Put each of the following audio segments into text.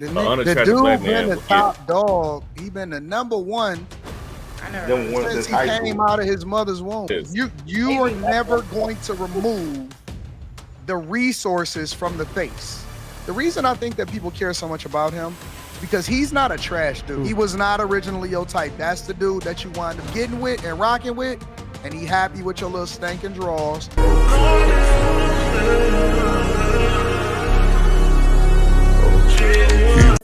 The dude been the top dog. He been the number one since he came out of his mother's womb. You are never going to remove the resources from the face. The reason I think that people care so much about him, because he's not a trash dude. He was not originally your type. That's the dude that you wind up getting with and rocking with, and he happy with your little stinking draws.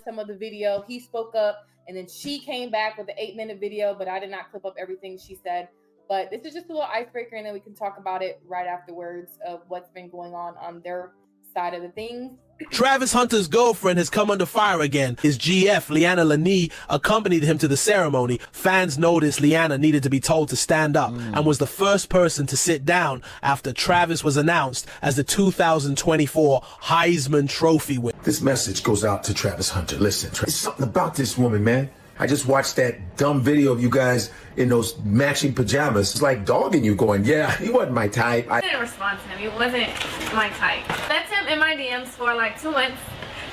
Some of the video, he spoke up, and then she came back with the 8-minute video, but I did not clip up everything she said. But this is just a little icebreaker, and then we can talk about it right afterwards of what's been going on their side of the things. Travis Hunter's girlfriend has come under fire again. His GF, Leanna Lanie, accompanied him to the ceremony. Fans noticed Leanna needed to be told to stand up and was the first person to sit down after Travis was announced as the 2024 Heisman Trophy winner. This message goes out to Travis Hunter. Listen, there's something about this woman, man. I just watched that dumb video of you guys in those matching pajamas. It's like dogging you, going, yeah, he wasn't my type. I didn't respond to him. He wasn't my type. Left him in my DMs for like 2 months,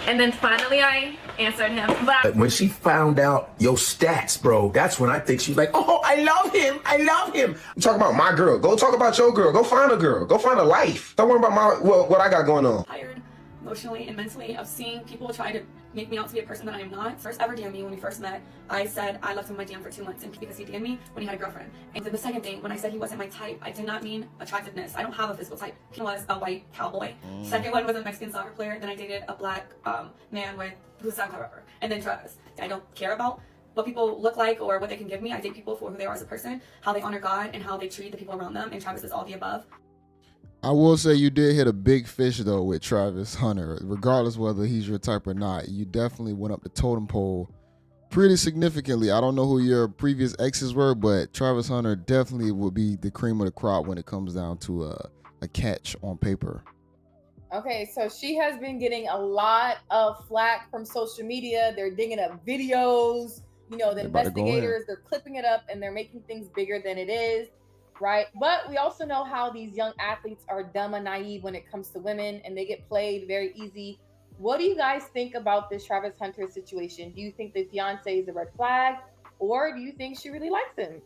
and then finally I answered him. But when she found out your stats, bro, that's when I think she's like, oh, I love him. I love him. I'm talking about my girl. Go talk about your girl. Go find a girl. Go find a life. Don't worry about what I got going on. Tired emotionally and mentally of seeing people try to make me out to be a person that I am not. First ever DM me when we first met, I said I left him my DM for 2 months and because he DM'd me when he had a girlfriend. And then the second thing, when I said he wasn't my type, I did not mean attractiveness. I don't have a physical type. He was a white cowboy. Second one was a Mexican soccer player. Then I dated a black man who's a SoundCloud rapper. And then Travis. I don't care about what people look like or what they can give me. I date people for who they are as a person, how they honor God, and how they treat the people around them. And Travis is all the above. I will say you did hit a big fish, though, with Travis Hunter. Regardless whether he's your type or not, you definitely went up the totem pole pretty significantly. I don't know who your previous exes were, but Travis Hunter definitely would be the cream of the crop when it comes down to a catch on paper. Okay, so she has been getting a lot of flack from social media. They're digging up videos. You know, the investigators, they're clipping it up and they're making things bigger than it is. Right. But we also know how these young athletes are dumb and naive when it comes to women, and they get played very easy. What do you guys think about this Travis Hunter situation? Do you think the fiance is a red flag, or do you think she really likes him?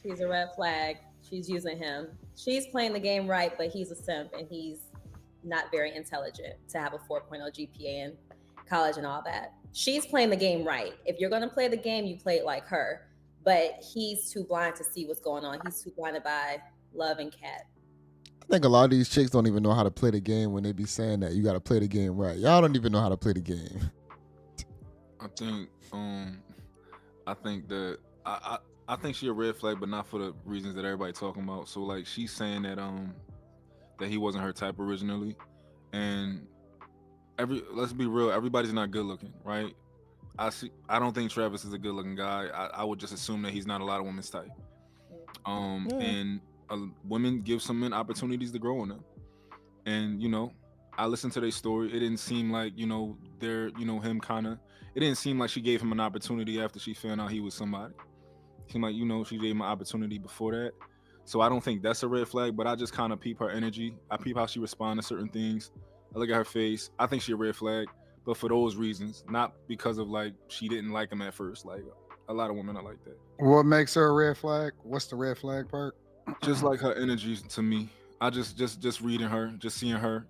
She's a red flag. She's using him. She's playing the game right, but he's a simp and he's not very intelligent to have a 4.0 GPA in college and all that. She's playing the game right. If you're going to play the game, you play it like her. But he's too blind to see what's going on. He's too blinded by love and cat. I think a lot of these chicks don't even know how to play the game when they be saying that you got to play the game right. Y'all don't even know how to play the game. I think she a red flag, but not for the reasons that everybody talking about. So like she's saying that that he wasn't her type originally, and let's be real, everybody's not good looking, right? I don't think Travis is a good looking guy. I would just assume that he's not a lot of women's type. And women give some men opportunities to grow on them. And, you know, I listened to their story. It didn't seem like, you know, it didn't seem like she gave him an opportunity after she found out he was somebody. It seemed like, you know, she gave him an opportunity before that. So I don't think that's a red flag, but I just kind of peep her energy. I peep how she responds to certain things. I look at her face. I think she's a red flag. But for those reasons, not because of like she didn't like him at first. Like a lot of women are like that. What makes her a red flag? What's the red flag part? Just like her energy to me. I just reading her, just seeing her,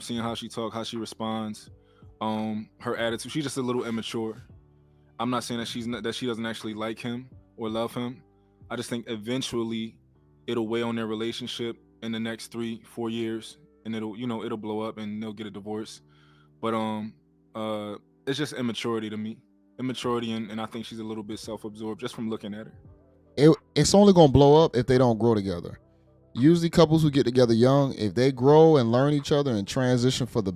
seeing how she talks, how she responds, her attitude. She's just a little immature. I'm not saying that she doesn't actually like him or love him. I just think eventually it'll weigh on their relationship in the next 3-4 years, and it'll blow up and they'll get a divorce. But it's just immaturity to me. Immaturity, and I think she's a little bit self-absorbed just from looking at her. It's only going to blow up if they don't grow together. Usually couples who get together young, if they grow and learn each other and transition for a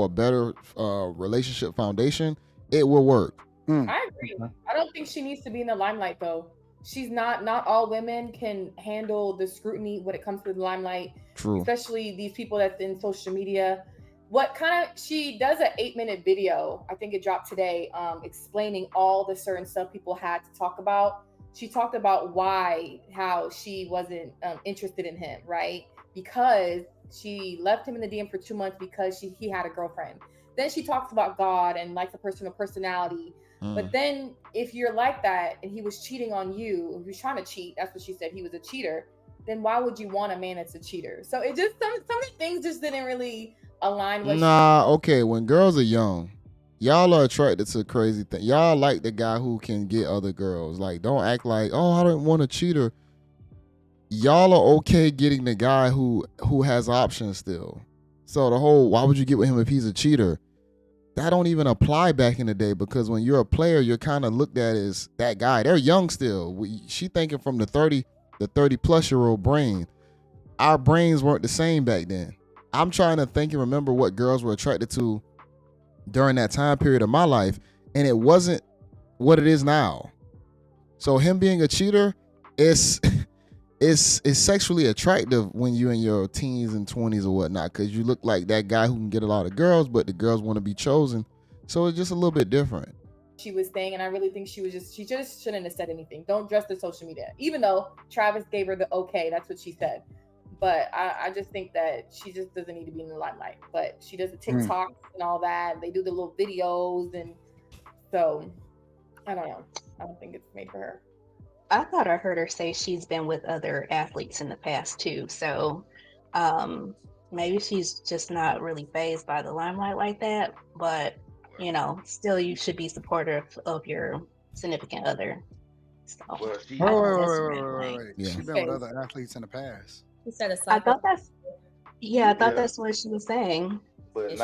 better relationship foundation, it will work. I agree. I don't think she needs to be in the limelight, though. She's not all women can handle the scrutiny when it comes to the limelight. True. Especially these people that's in social media. She does an 8-minute video, I think it dropped today, explaining all the certain stuff people had to talk about. She talked about how she wasn't interested in him, right? Because she left him in the DM for 2 months because he had a girlfriend. Then she talks about God and like the personal personality. But then if you're like that and he was cheating on you, if he was trying to cheat, that's what she said, he was a cheater, then why would you want a man that's a cheater? So it just, some of the things just didn't really align with. Okay, when girls are young, y'all are attracted to crazy things. Y'all like the guy who can get other girls. Like, don't act like, oh, I don't want a cheater. Y'all are okay getting the guy who has options still. So the whole, why would you get with him if he's a cheater? That don't even apply back in the day, because when you're a player, you're kind of looked at as that guy. They're young still. She thinking from the 30 plus year old brain. Our brains weren't the same back then. I'm trying to think and remember what girls were attracted to during that time period of my life, and it wasn't what it is now. So him being a cheater is sexually attractive when you're in your teens and 20s or whatnot, because you look like that guy who can get a lot of girls, but the girls want to be chosen. So it's just a little bit different. She was saying, and I really think she just shouldn't have said anything. Don't trust the social media, even though Travis gave her the okay. That's what she said. But I just think that she just doesn't need to be in the limelight. But she does the TikToks and all that. They do the little videos, and so I don't know. I don't think it's made for her. I thought I heard her say she's been with other athletes in the past too. So maybe she's just not really fazed by the limelight like that. But you know, still, you should be supportive of your significant other. So, wait. Yeah. She's been with other athletes in the past. I thought that's what she was saying.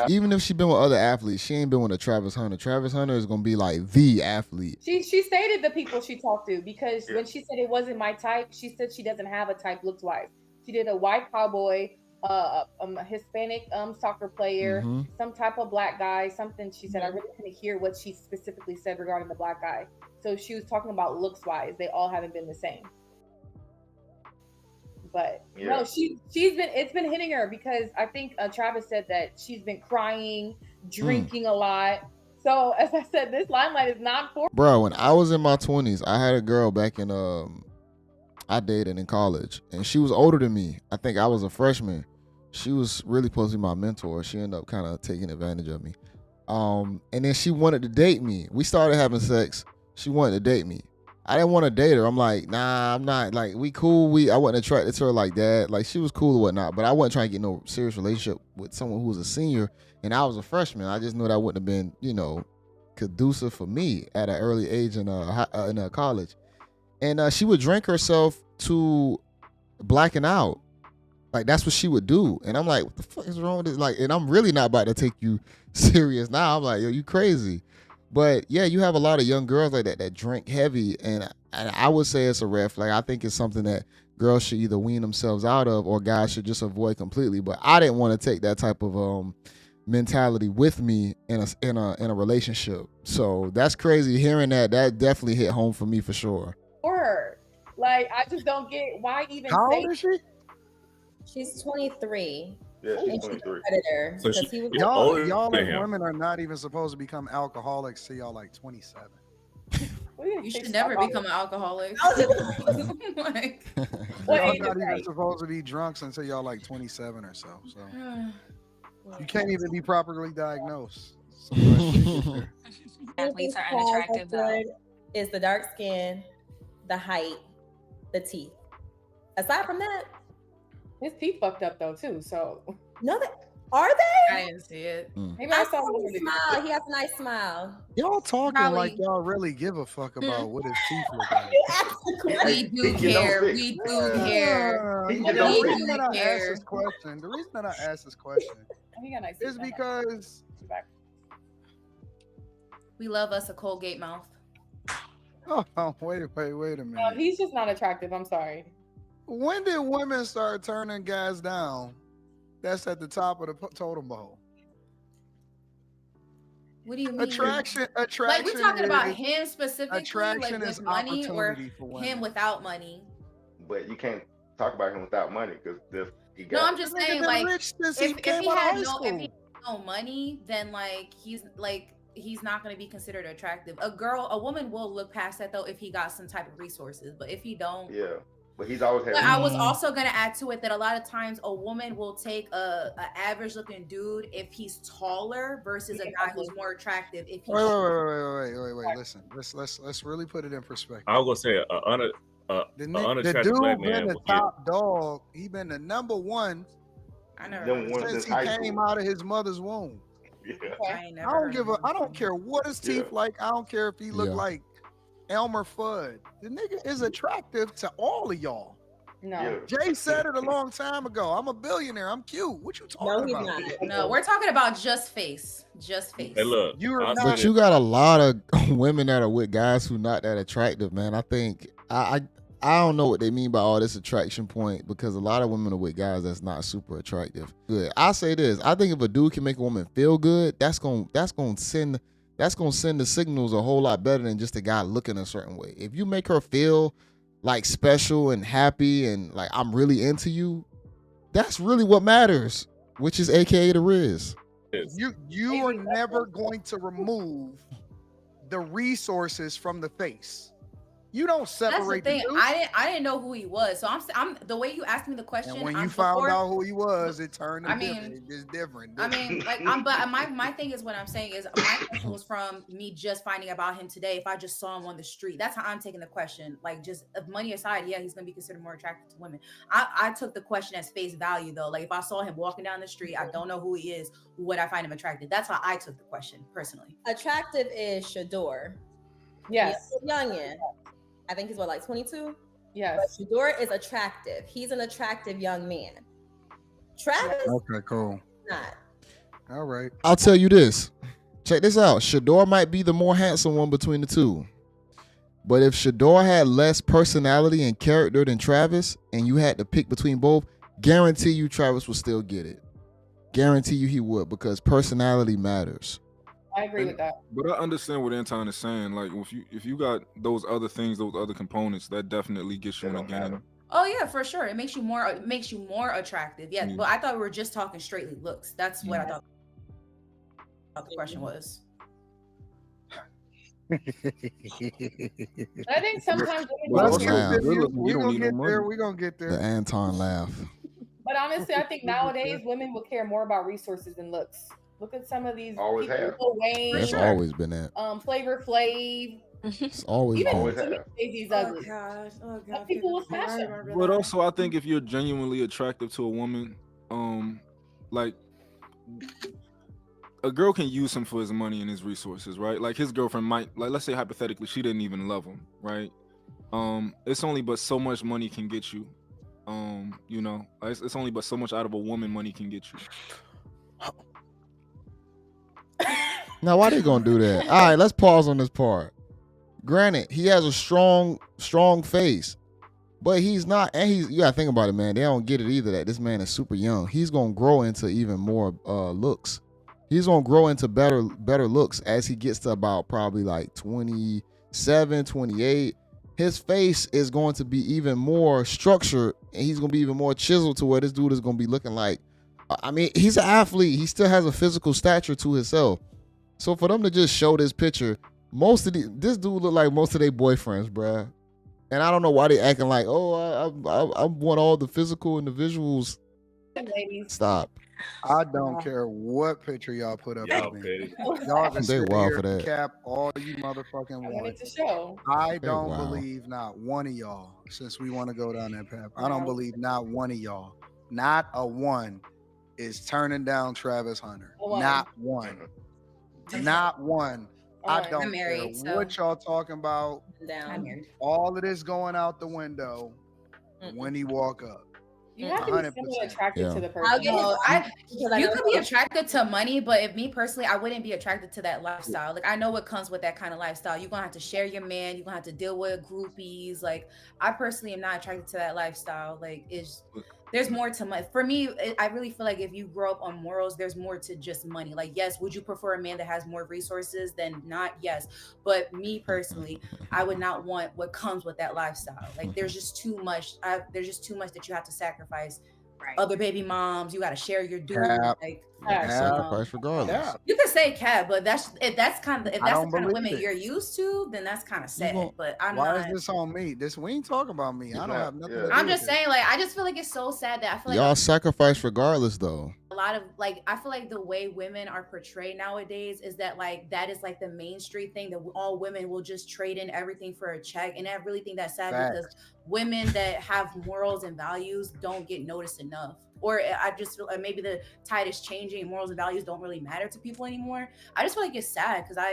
Even if she's been with other athletes, she ain't been with a Travis Hunter. Travis Hunter is gonna be like the athlete. She stated the people she talked to, because when she said it wasn't my type, she said she doesn't have a type looks wise. She did a white cowboy, a Hispanic soccer player, some type of black guy, something. She said I really couldn't hear what she specifically said regarding the black guy. So she was talking about looks wise. They all haven't been the same. But no, it's been hitting her, because I think Travis said that she's been crying, drinking a lot. So as I said, this limelight is not for. Bro, when I was in my 20s, I had a girl back in I dated in college, and she was older than me. I think I was a freshman. She was really supposed to be my mentor. She ended up kind of taking advantage of me. And then she wanted to date me. We started having sex. She wanted to date me. I didn't want to date her. I'm like, nah, I'm not. Like, we cool. I wasn't attracted to her like that. Like, she was cool or whatnot, but I wasn't trying to get no serious relationship with someone who was a senior, and I was a freshman. I just knew that wouldn't have been, conducive for me at an early age in college. And she would drink herself to blacking out. Like, that's what she would do. And I'm like, what the fuck is wrong with this? Like, and I'm really not about to take you serious now. I'm like, yo, you crazy. But yeah, you have a lot of young girls like that drink heavy, and I would say it's a red flag. I think it's something that girls should either wean themselves out of, or guys should just avoid completely. But I didn't want to take that type of mentality with me in a relationship. So that's crazy. Hearing that definitely hit home for me for sure. For her, like, I just don't get why even. How old is she? She's 23. Yeah, she's 23. Predator, So y'all as women are not even supposed to become alcoholics till y'all like 27. You should never become an alcoholic. Like, y'all not even supposed to be drunks until y'all like 27 or so. So you can't even be properly diagnosed. Athletes are unattractive though. Is the dark skin, the height, the teeth. Aside from that, his teeth fucked up though too. So no, are they? I didn't see it. Maybe I saw him smile. He has a nice smile. Y'all talking like y'all really give a fuck about what his teeth look like. We do care. We do care. The reason that I asked this question is because we love us a Colgate mouth. Oh, wait a minute. No, he's just not attractive. I'm sorry. When did women start turning guys down that's at the top of the totem pole? What do you mean? Attraction. Like, we're talking about him specifically, attraction like is with money, or for him without money. But you can't talk about him without money, because no, I'm just saying, like, if he had no money, then he's not going to be considered attractive. A woman will look past that though if he got some type of resources, but if he don't, But he's always had. But I was also gonna add to it that a lot of times a woman will take a average looking dude if he's taller versus a guy who's more attractive if he's Wait. Listen, let's really put it in perspective. I was gonna say the unattractive dude black been man. the top dog. He been the number one. I never since he came out of his mother's womb. Yeah. I don't care what his teeth like. I don't care if he look like Elmer Fudd. The nigga is attractive to all of y'all. No. Jay said it a long time ago. I'm a billionaire. I'm cute. What you talking about? No, we're talking about just face. Just face. Hey, look. But you got a lot of women that are with guys who not that attractive, man. I think I don't know what they mean by all this attraction point, because a lot of women are with guys that's not super attractive. Good. I say this. I think if a dude can make a woman feel good, that's gonna send the signals a whole lot better than just a guy looking a certain way. If you make her feel like special and happy and like I'm really into you, that's really what matters, which is AKA the Riz. You are never going to remove the resources from the face. You don't separate. That's the thing. I didn't know who he was, so I'm the way you asked me the question. And when you found out who he was, it turned. It's different. I mean, like but my thing is, what I'm saying is, my question was from me just finding about him today. If I just saw him on the street, that's how I'm taking the question. Like, just money aside, yeah, he's gonna be considered more attractive to women. I took the question as face value though. Like, if I saw him walking down the street, I don't know who he is, would I find him attractive? That's how I took the question personally. Attractive is Shador. Yes. He's youngin. I think he's like 22. Yes. But Shador is attractive. He's an attractive young man. Travis, okay, cool. Not. All right. I'll tell you this. Check this out. Shador might be the more handsome one between the two. But if Shador had less personality and character than Travis, and you had to pick between both, guarantee you Travis would still get it. Guarantee you he would, because personality matters. I agree with that. But I understand what Anton is saying. Like, if you got those other things, those other components, that definitely gets you in a game. Oh yeah, for sure. It makes you more attractive. Yes, but I thought we were just talking straightly looks. That's what I thought the question was. I think sometimes we're gonna get there. The Anton laugh. But honestly, I think nowadays women will care more about resources than looks. Look at some of these always people, have. Wayne, That's always been that. Flavor Flav. It's always Even been. Jay-Z's ugly. But people will smash it. But also, I think if you're genuinely attractive to a woman, like, a girl can use him for his money and his resources, right? Like, his girlfriend might, like, let's say hypothetically, she didn't even love him, right? It's only but so much money can get you. You know, it's only but so much out of a woman money can get you. Now, why they gonna do that? All right, let's pause on this part. Granted, he has a strong face, but he's not, and you gotta think about it, man. They don't get it either that this man is super young. He's gonna grow into even more looks. He's gonna grow into better looks as he gets to about probably like 27, 28. His face is going to be even more structured, and he's gonna be even more chiseled to where this dude is gonna be looking like. I mean, he's an athlete. He still has a physical stature to himself. So for them to just show this picture, this dude look like most of their boyfriends, bruh. And I don't know why they acting like, oh, I want all the physical and the visuals. Ladies. Stop. I don't care what picture y'all put up. Y'all of me. petty. Y'all can They sit wild here for that. and cap all you motherfucking I want. wanted to show. I They don't wild. believe not one of y'all, since we want to go down that path, I don't believe not one of y'all, not a one, is turning down Travis Hunter. One. Not one. Not one. I Alright. don't I'm married, care so- what y'all talking about. Down. All of this going out the window when he walk up. You have to be 100%. somewhat attracted Yeah. to the I'll person. get No, because you know could be attracted to money, but if me personally, I wouldn't be attracted to that lifestyle. Like, I know what comes with that kind of lifestyle. You're gonna have to share your man. You're gonna have to deal with groupies. Like, I personally am not attracted to that lifestyle. Like, there's more to money. For me, I really feel like if you grow up on morals, there's more to just money. Like, yes, would you prefer a man that has more resources than not? Yes. But me personally, I would not want what comes with that lifestyle. Like, there's just too much. There's just too much that you have to sacrifice other baby moms. You got to share your dude. Cap. Like, sacrifice regardless. you can say cap, but if that's the kind of believe women it. you're used to, then that's kind of sad. But I'm Why not. is this on me? We ain't talking about me. I don't have nothing to do I'm with just this. saying, like, I just feel like it's so sad that I feel like Y'all sacrifice regardless, though. a lot of like I feel like the way women are portrayed nowadays is that like that is like the main street thing that all women will just trade in everything for a check, and I really think that's sad because women that have morals and values don't get noticed enough. Or I just feel like maybe the tide is changing and morals and values don't really matter to people anymore. I just feel like it's sad because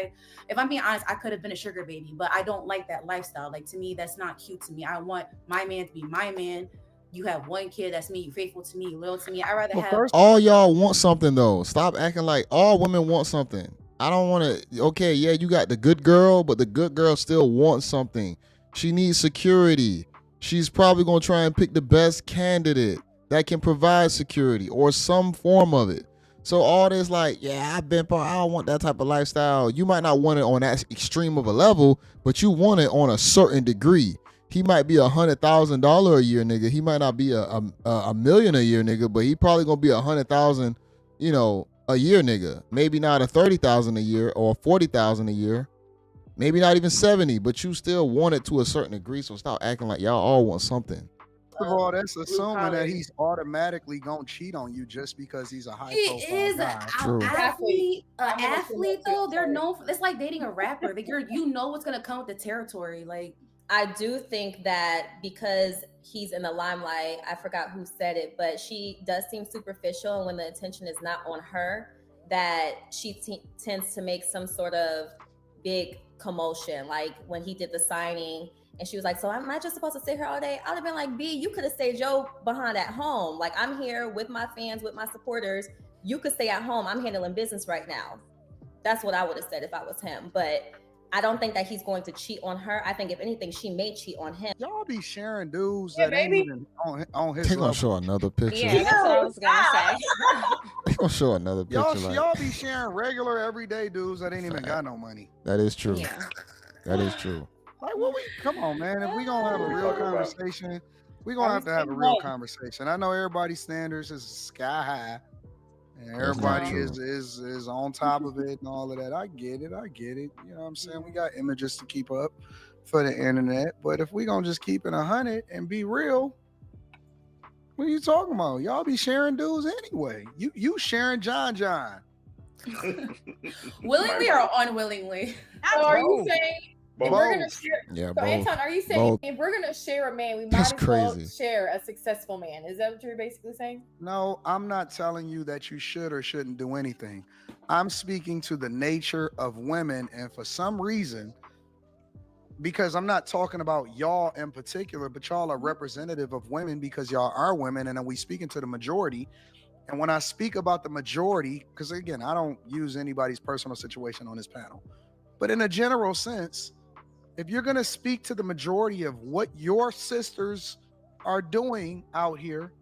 if I'm being honest, I could have been a sugar baby, but I don't like that lifestyle. Like, to me, that's not cute to me. I want my man to be my man. You have one kid, that's me. You faithful to me, you loyal to me. I'd rather have all y'all want something though. Stop acting like all women want something. I don't want to. Okay, yeah, you got the good girl, but the good girl still wants something. She needs security. She's probably gonna try and pick the best candidate that can provide security or some form of it. So all this like, yeah, I don't want that type of lifestyle. You might not want it on that extreme of a level, but you want it on a certain degree. He might be $100,000 a year nigga. He might not be a million a year nigga, but he probably gonna be 100,000, a year nigga. Maybe not a 30,000 a year or 40,000 a year. Maybe not even 70, but you still want it to a certain degree. So stop acting like y'all all want something. First of all, that's assuming that he's automatically gonna cheat on you just because he's a high profile He is guy. an athlete. An athlete, though. They're known. It's like dating a rapper. Like you know what's gonna come with the territory. Like, I do think that because he's in the limelight, I forgot who said it, but she does seem superficial, and when the attention is not on her, that she tends to make some sort of big commotion. Like when he did the signing, and she was like, so am I just supposed to sit here all day? I'd have been like, B, you could have stayed your behind at home. Like, I'm here with my fans, with my supporters. You could stay at home. I'm handling business right now. That's what I would have said if I was him. But I don't think that he's going to cheat on her. I think if anything, she may cheat on him. Y'all be sharing dudes that ain't even on his They gonna level. show another picture. Yeah, that's what I was gonna say. They gonna show another picture. Y'all be sharing regular everyday dudes that ain't even got no money. That is true. That is true. Like, come on, man. If we gonna have a real conversation, we gonna have to have a real conversation. I know everybody's standards is sky high, and everybody is on top of it and all of that. I get it. You know what I'm saying? We got images to keep up for the internet, but if we gonna just keep it 100 and be real, what are you talking about? Y'all be sharing dudes anyway. You sharing John. willingly or unwillingly? So are you saying if we're gonna share? Yeah, So both. Anton, are you saying Both. if we're gonna share a man, we might That's as well crazy. share a successful man? Is that what you're basically saying? No, I'm not telling you that you should or shouldn't do anything. I'm speaking to the nature of women, and for some reason, because I'm not talking about y'all in particular, but y'all are representative of women because y'all are women, and then we speaking to the majority. And when I speak about the majority, because again, I don't use anybody's personal situation on this panel, but in a general sense, if you're going to speak to the majority of what your sisters are doing out here,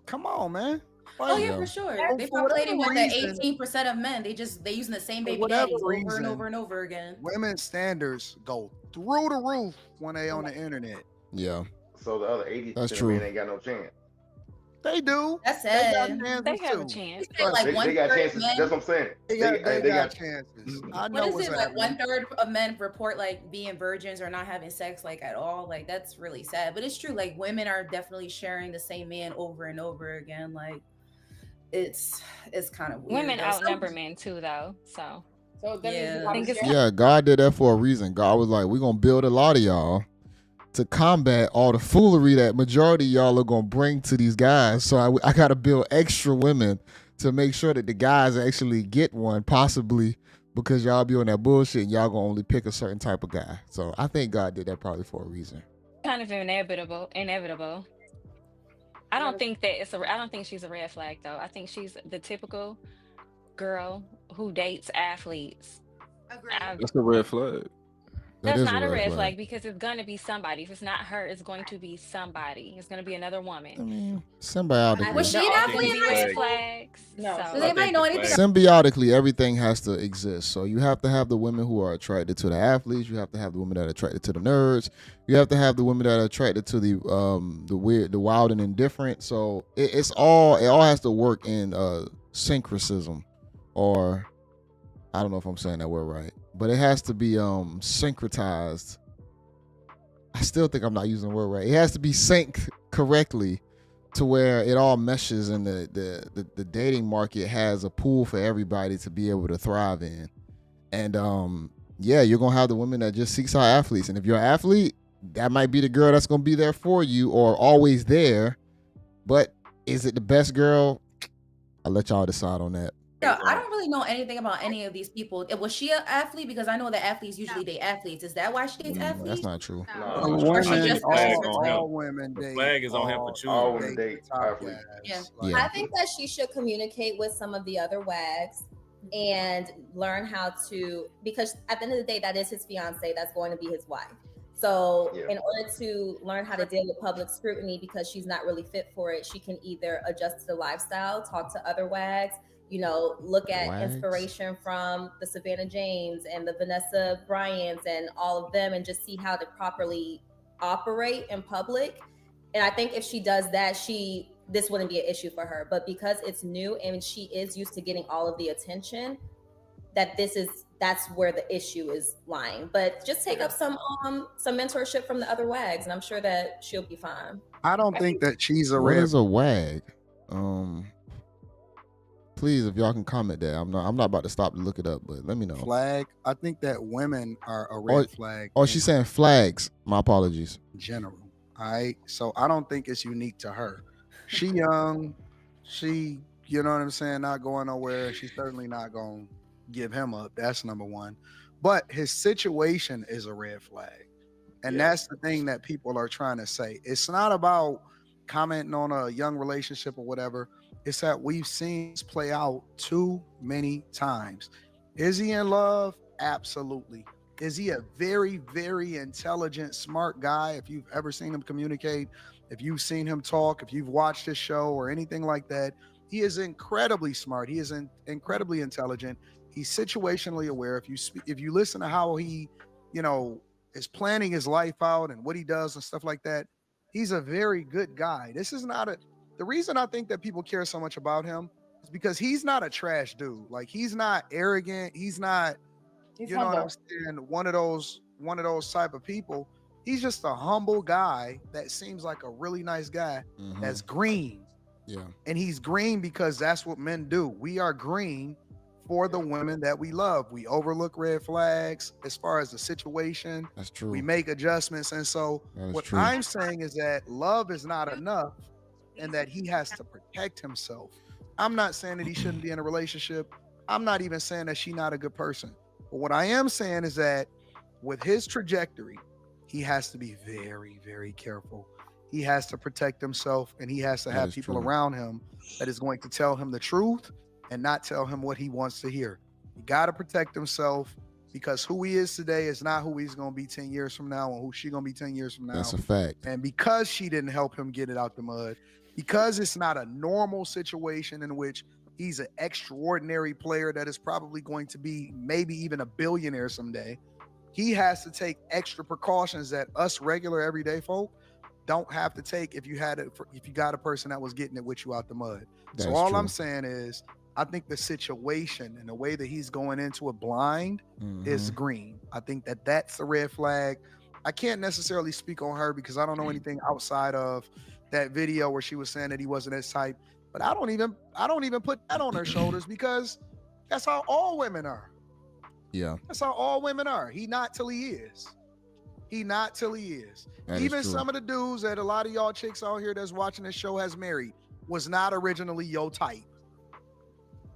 come on, man. Oh yeah, for sure. They populating with the 18% of men. They using the same baby daddies over and over and over again. Women's standards go through the roof when they on the internet. Yeah. So the other 80% That's of true. men ain't got no chance. They do. That's They have a chance. They got chances. That's what I'm saying. They got chances. I know What is it? happening. Like 1/3 of men report like being virgins or not having sex like at all. Like that's really sad. But it's true. Like women are definitely sharing the same man over and over again. Like it's kind of weird. Women outnumber men too, though. So yeah, I think it's Yeah, God did that for a reason. God was like, we're gonna build a lot of y'all to combat all the foolery that majority of y'all are gonna bring to these guys. So I gotta build extra women to make sure that the guys actually get one, possibly because y'all be on that bullshit and y'all gonna only pick a certain type of guy. So I think God did that probably for a reason. kind of inevitable. I don't think she's a red flag though. I think she's the typical girl who dates athletes. That's a red flag. That's not a red flag because it's going to be somebody. If it's not her, it's going to be somebody. It's going to be another woman. I mean, symbiotically. Was she an athlete in high school? Flags. No. So. Does anybody know anything? Symbiotically, everything has to exist. So you have to have the women who are attracted to the athletes. You have to have the women that are attracted to the nerds. You have to have the women that are attracted to the weird, the wild and indifferent. So it all has to work in syncretism, or I don't know if I'm saying that word right, but it has to be syncretized. I still think I'm not using the word right. It has to be synced correctly to where it all meshes, and the dating market has a pool for everybody to be able to thrive in. And yeah, you're gonna have the women that just seeks out athletes, and if you're an athlete, that might be the girl that's gonna be there for you or always there. But is it the best girl? I'll let y'all decide on that. Yeah, I don't really know anything about any of these people. Was she an athlete? Because I know that athletes usually date athletes. Is that why she dates athletes? That's not true. Or she just all women The date. flag is on him for choosing. All women date top athletes. guys. Yeah. I think that she should communicate with some of the other wags and learn how to, because at the end of the day, that is his fiance, that's going to be his wife. So in order to learn how to deal with public scrutiny, because she's not really fit for it, she can either adjust to the lifestyle, talk to other wags, you know, look at inspiration from the Savannah James and the Vanessa Bryans and all of them, and just see how to properly operate in public. And I think if she does that, this wouldn't be an issue for her. But because it's new and she is used to getting all of the attention, that's where the issue is lying. But just take up some mentorship from the other wags, and I'm sure that she'll be fine. I don't think that she's a What red. is a wag? Please, if y'all can comment that. I'm not about to stop to look it up, but let me know. Flag. I think that women are a red flag. Oh, she's saying flags. My apologies. In general. All right. So I don't think it's unique to her. She young. She, you know what I'm saying, not going nowhere. She's certainly not going to give him up. That's number one. But his situation is a red flag. And that's the thing that people are trying to say. It's not about commenting on a young relationship or whatever. It's that we've seen this play out too many times. Is he in love? Absolutely. Is he a very, very intelligent, smart guy? If you've ever seen him communicate, if you've seen him talk, if you've watched his show or anything like that, he is incredibly smart. He is incredibly intelligent. He's situationally aware. If you listen to how he, you know, is planning his life out and what he does and stuff like that, he's a very good guy. This is not the reason I think that people care so much about him is because he's not a trash dude. Like, he's not arrogant. He's not, you know what I'm saying, one of those type of people. He's just a humble guy that seems like a really nice guy that's green. Yeah. And he's green because that's what men do. We are green for the women that we love. We overlook red flags as far as the situation. That's true. We make adjustments. And so what I'm saying is that love is not enough and that he has to protect himself. I'm not saying that he shouldn't be in a relationship. I'm not even saying that she's not a good person. But what I am saying is that with his trajectory, he has to be very, very careful. He has to protect himself, and he has to have people around him that is going to tell him the truth and not tell him what he wants to hear. He got to protect himself, because who he is today is not who he's going to be 10 years from now, or who she's going to be 10 years from now. That's a fact. And because she didn't help him get it out the mud, because it's not a normal situation in which he's an extraordinary player that is probably going to be maybe even a billionaire someday, he has to take extra precautions that us regular everyday folk don't have to take if you got a person that was getting it with you out the mud. So all I'm saying is, I think the situation and the way that he's going into it blind is green. I think that that's a red flag. I can't necessarily speak on her because I don't know anything outside of that video where she was saying that he wasn't his type. But I don't even put that on her shoulders, because that's how all women are. Yeah. That's how all women are. He not till he is. He not till he is. Even some of the dudes that a lot of y'all chicks out here that's watching this show has married was not originally your type.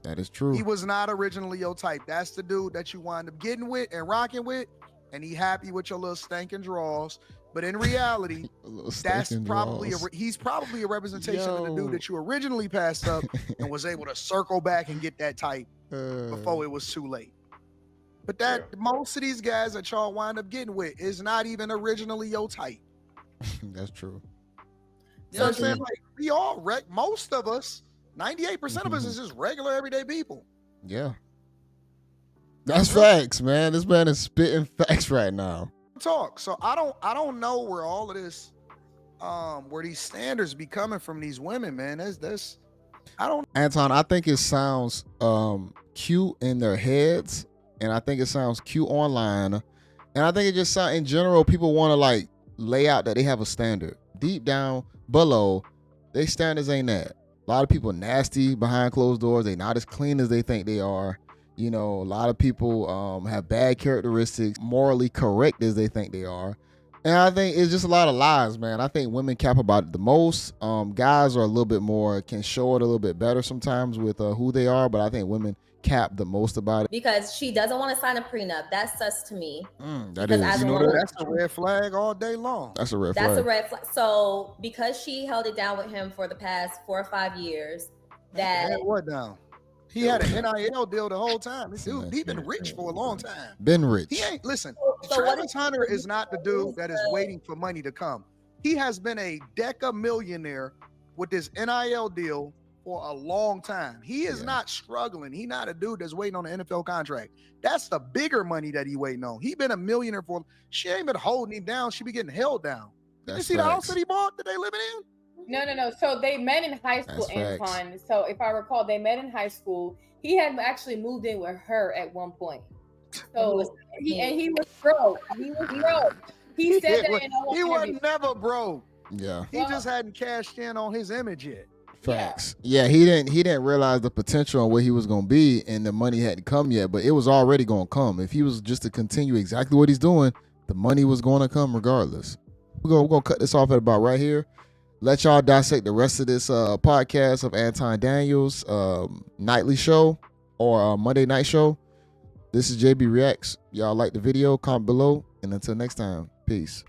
That is true. He was not originally your type. That's the dude that you wind up getting with and rocking with, and he happy with your little stankin' draws. But in reality, that's probably he's probably a representation of the dude that you originally passed up and was able to circle back and get that type before it was too late. But that most of these guys that y'all wind up getting with is not even originally your type. That's true. You know what I'm saying? Like we all most of us, 98% of us is just regular everyday people. Yeah. That's facts, man. This man is spitting facts right now. Talk. So I don't know where all of this where these standards be coming from these women, man. That's I don't Anton, I think it sounds cute in their heads, and I think it sounds cute online, and I think it just sounds in general people want to like lay out that they have a standard. Deep down below, they standards ain't that. A lot of people nasty behind closed doors. They not as clean as they think they are. You know, a lot of people have bad characteristics, morally correct as they think they are. And I think it's just a lot of lies, man. I think women cap about it the most. Guys are a little bit more, can show it a little bit better sometimes with who they are, but I think women cap the most about it. Because she doesn't want to sign a prenup. That's sus to me. That is. You know, that's a red flag all day long. That's a red flag. That's a red flag. So because she held it down with him for the past 4 or 5 years, that what down? He had an NIL deal the whole time. This dude, he been rich for a long time. Been rich. He ain't, listen, Travis Hunter is not the dude that is waiting for money to come. He has been a deca millionaire with this NIL deal for a long time. He is not struggling. He not a dude that's waiting on an NFL contract. That's the bigger money that he waiting on. He been a millionaire for, she ain't been holding him down. She be getting held down. Did you see the house that he bought that they living in? No. So they met in high school, Anton. So if I recall, they met in high school. He had actually moved in with her at one point. So he was broke. He was broke. He said that in he was never broke. Yeah. He just hadn't cashed in on his image yet. Facts. Yeah, he didn't realize the potential and where he was gonna be, and the money hadn't come yet, but it was already gonna come. If he was just to continue exactly what he's doing, the money was gonna come regardless. We're gonna cut this off at about right here. Let y'all dissect the rest of this podcast of Anton Daniels nightly show or Monday night show. This is JayBReacts. Y'all like the video, comment below, and until next time, peace.